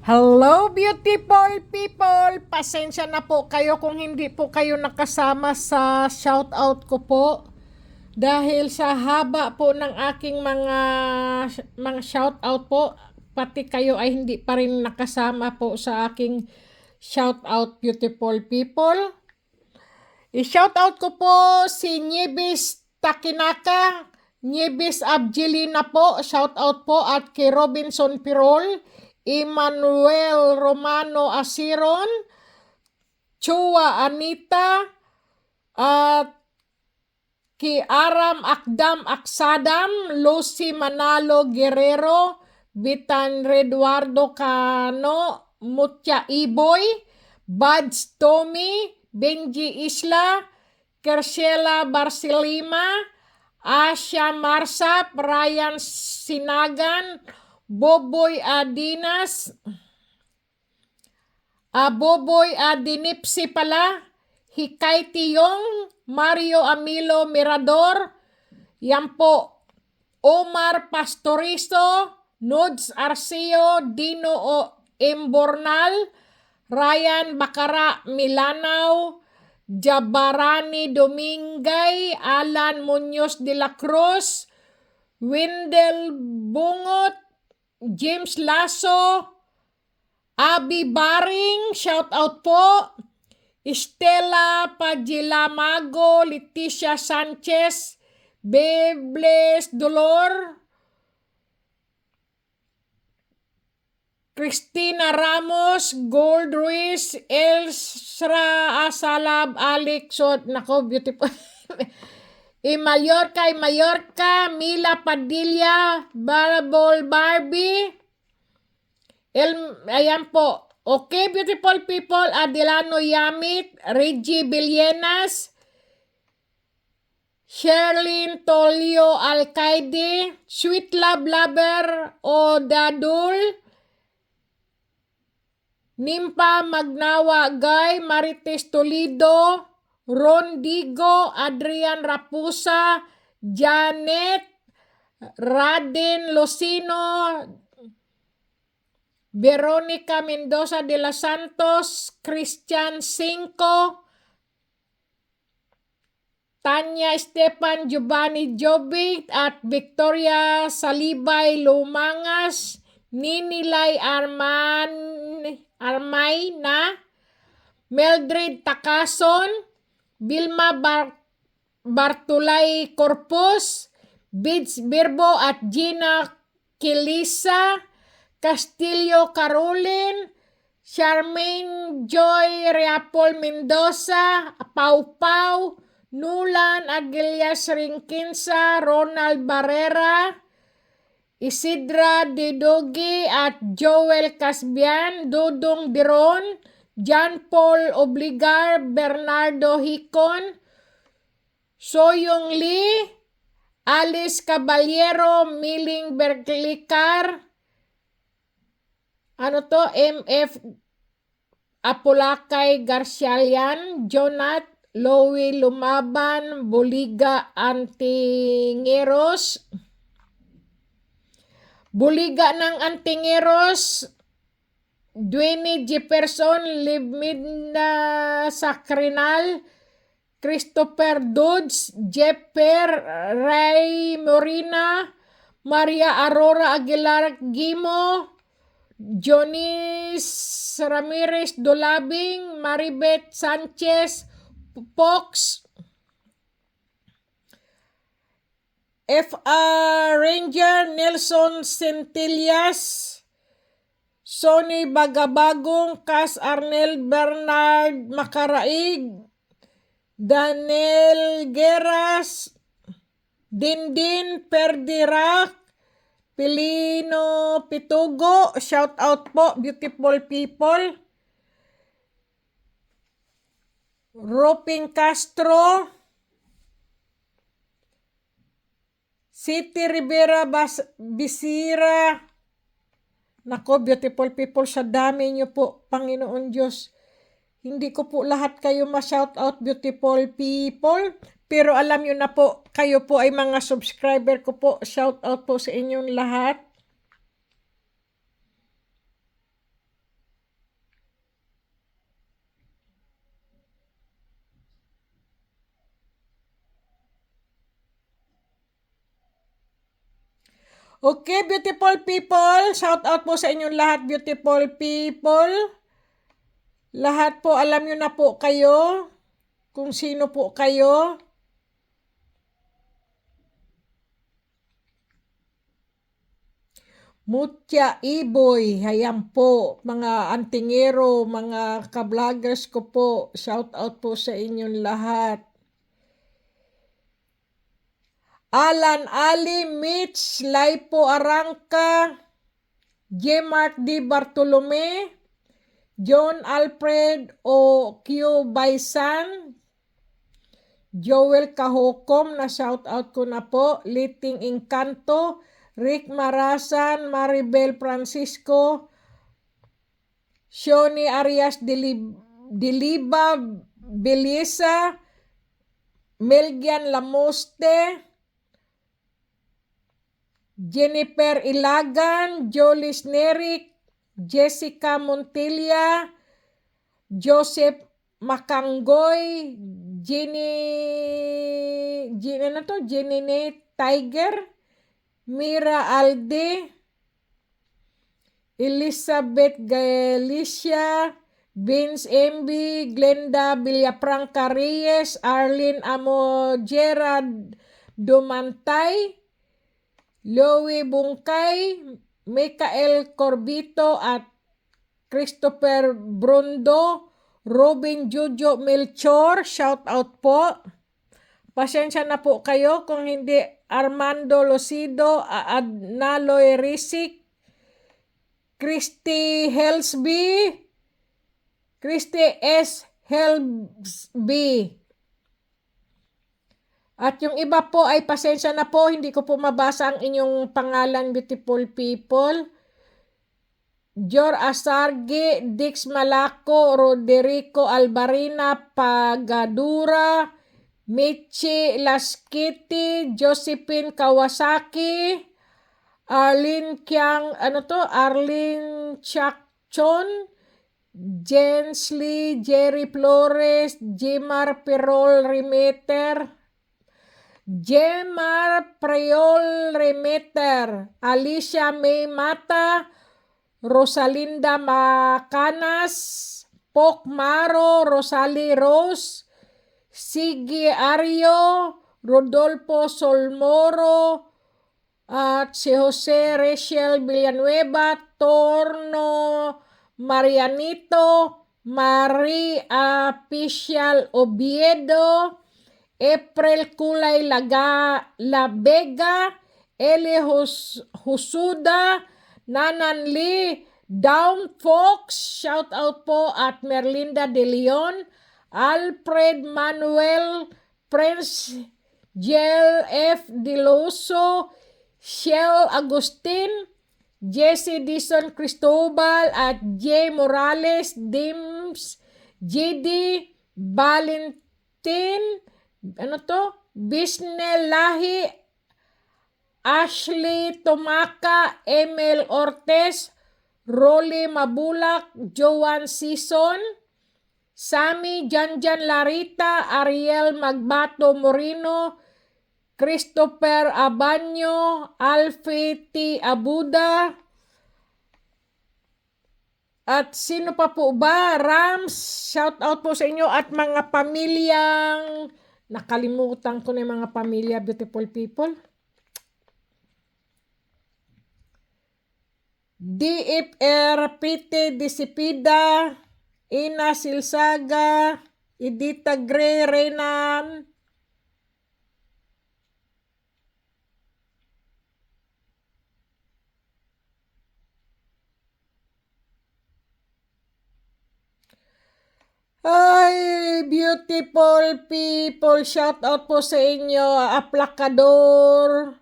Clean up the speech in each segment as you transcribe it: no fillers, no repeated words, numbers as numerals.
Hello beautiful people! Pasensya na po kayo kung hindi po kayo nakasama sa shoutout ko po. Dahil sa haba po ng aking mga shoutout po, pati kayo ay hindi pa rin nakasama po sa aking shoutout beautiful people. I-shoutout ko po si Nieves Takinaka, Nieves Abjelina po, shoutout po, at kay Robinson Pirol, Emmanuel Romano Asiron, Chua Anita, at kay Aram Akdam Aksadam, Lucy Manalo Guerrero, Bitan Eduardo Cano, Mutya Iboy, Buds Tommy, Benji Isla, Kershela Barcelima, Asya Marsap, Ryan Sinagan, Boboy Adinas, Boboy Adinipsi pala, Hikay Tiyong, Mario Amilo Mirador, yan po, Omar Pastorizo, Nods Arceo, Dino Embornal, Ryan Bakara Milanaw, Jabarani Domingay, Alan Muñoz de la Cruz, Wendell Bungot, James Lasso, Abi Baring, shout out po, Estela Pagilamago, Leticia Sanchez, Bebles Dolor, Cristina Ramos, Gold Ruiz, Elsra Asalab, Alex, so, nako, beautiful. Mallorca, Mila Padilla, Barbol Barbie, ayan po. Okay, beautiful people, Adelano Yamit, Reggie Villenas, Sherlyn Tolio Alcaide, Sweet Love Lover Odadul, Nimpa Magnawa Guy, Marites Toledo, Ron Digo, Adrian Rapusa, Janet, Raden Locino, Veronica Mendoza de los Santos, Christian Cinco, Tanya Esteban Giovanni Jovic, at Victoria Salibay Lumangas, Ninilay Armayna, Mildred Takason, Vilma Bartolay Corpus, Bids Birbo at Gina Kilisa, Castillo Caroline, Charmaine Joy Reapol Mendoza, Pau Pau, Nulan Aguilias Ringkinsa, Ronald Barrera, Isidra Didogi at Joel Casbian, Dudong Diron, John Paul Obligar, Bernardo Hicon, Soyong Lee, Alice Caballero, Miling Berglicar, MF Apolacay Garcialian, Jonat Lowy Lumaban, Buliga Antingeros, Buliga ng Antingeros, Dwayne Jefferson, Livmidna Sacrinal, Christopher Dodds, Jeffer, Ray Morina, Maria Aurora Aguilar Gimo, Jonis Ramirez Dolabing, Maribeth Sanchez Fox, F.R. Ranger Nelson Centillas, Sonny Bagabagong, Cas Arnel Bernard Macaraig, Daniel Geras, Dindin Perdirac, Pilino Pitugo, shout out po beautiful people, Roping Castro, City Rivera Bisira. Nako, beautiful people, sa dami nyo po, Panginoon Diyos. Hindi ko po lahat kayo ma-shoutout, beautiful people. Pero alam nyo na po, kayo po ay mga subscriber ko po. Shoutout po sa inyong lahat. Okay, beautiful people. Shout out po sa inyong lahat, beautiful people. Lahat po, alam nyo na po kayo kung sino po kayo. Mutya Iboy, hayan po, mga antingero, mga ka-vloggers ko po. Shout out po sa inyong lahat. Alan Ali, Mitch, Laipo Arangka, J. Mark D. Bartolome, John Alfred O. Q. Baisan, Joel Kahokom, na shout out ko na po, Liting Encanto, Rick Marasan, Maribel Francisco, Shoni Arias Diliba Belisa, Melgian Lamoste, Jennifer Ilagan, Jolis Nerik, Jessica Montilla, Joseph Makanggoy, Jenny Tiger, Mira Alde, Elizabeth Galicia, Vince MB, Glenda Villafranca Reyes, Arlene Amojera Dumantay, Louie Bungkay, Michael Corbito at Christopher Brundo, Robin Jojo Melchor, shout out po. Pasensya na po kayo kung hindi. Armando Lucido, Adnaloy Risik, Christy Helsby, Christy S. Helsby. At yung iba po ay pasensya na po, hindi ko po mabasa ang inyong pangalan, beautiful people. Jor Asarge, Dix Malaco, Roderico Albarina, Pagadura, Michi Laskiti, Josephine Kawasaki, Arlene Chakchon, Jensly, Jerry Flores, Jimar Perol Remeter, Jemar Preol Remeter, Alicia May Mata, Rosalinda Macanas, Pok Maro, Rosalie Rose, Sige Ario, Rodolfo Solmoro, at si Jose Rachel Villanueva, Torno Marianito, Marie Apicial Oviedo, April Kulay La Vega, Eli Husuda, Nanan Lee, Down Fox, shout out po, at Merlinda De Leon, Alfred Manuel, Prince Jel F. Diloso, Shell Agustin, Jesse Dison Cristobal, at J. Morales, Dims, JD, Valentin, Bisnel Lahi, Ashley Tomaka, Emil Ortez, Rolly Mabulak, Joan Sison, Sammy Janjan Larita, Ariel Magbato Moreno, Christopher Abanyo, Alfie T. Abuda, at sino pa po ba? Rams, shout out po sa inyo, at mga pamilyang, nakalimutan ko na yung mga pamilya, beautiful people. DFR Pite Disipida, Ina Silsaga, Edita Gray Renan, ay, beautiful people, shout out po sa inyo, Aplacador,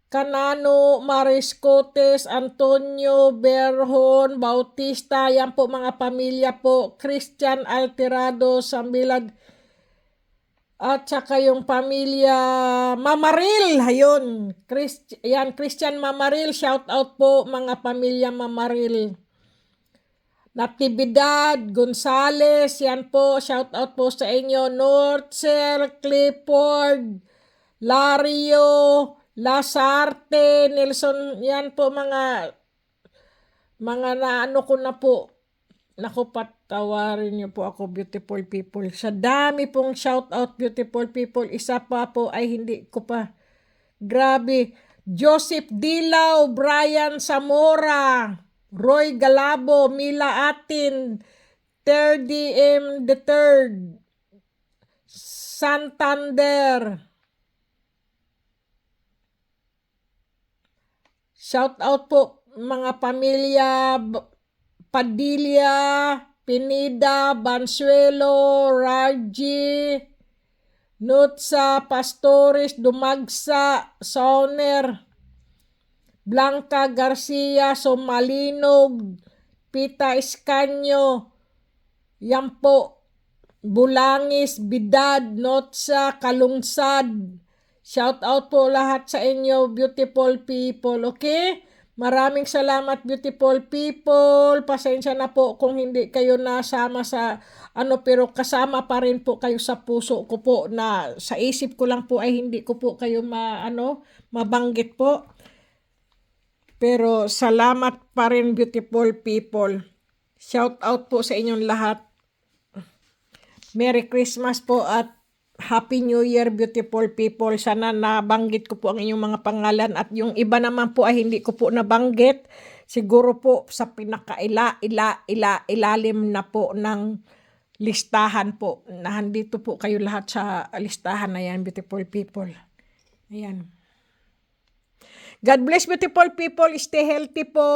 Canano, Mariscotes, Antonio, Berhon, Bautista, yan po mga pamilya po, Christian Alterado, Sambilad, at saka yung pamilya Mamaril, ayun, Christian Mamaril, shout out po mga pamilya Mamaril. Natividad Gonzales, yan po, shout out po sa inyo. Northsel, Clifford, Lario, Lasarte, Nelson, yan po mga naano ko na po. Naku, patawarin niyo po ako, beautiful people. Sa dami pong shout out, beautiful people, isa pa po ay hindi ko pa. Grabe. Joseph Dilaw, Brian Zamora, Roy Galabo, Mila Atin, 3DM the Third, Santander. Shout out po mga pamilya Padilla, Pinida, Bansuelo, Raji, Nutsa, Pastores, Dumagsa, Soner, Blanca Garcia, Somalinog, Pita Escanyo, yan po, Bulangis, Bidad, Notsa, Kalungsad. Shout out po lahat sa inyo, beautiful people, okay? Maraming salamat, beautiful people. Pasensya na po kung hindi kayo nasama sa pero kasama pa rin po kayo sa puso ko po, na sa isip ko lang po ay hindi ko po kayo mabanggit po. Pero salamat pa rin, beautiful people. Shout out po sa inyong lahat. Merry Christmas po at Happy New Year, beautiful people. Sana nabanggit ko po ang inyong mga pangalan, at yung iba naman po ay hindi ko po nabanggit. Siguro po sa pinaka-ilalim na po ng listahan po. Nandito po kayo lahat sa listahan na yan, beautiful people. Ayan. God bless, beautiful people. Stay healthy po.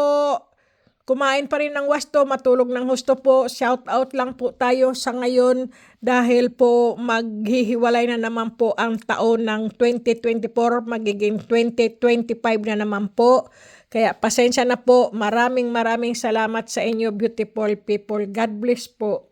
Kumain pa rin ng wasto, matulog ng husto po. Shout out lang po tayo sa ngayon dahil po maghihiwalay na naman po ang taon ng 2024, magiging 2025 na naman po. Kaya pasensya na po. Maraming salamat sa inyo, beautiful people. God bless po.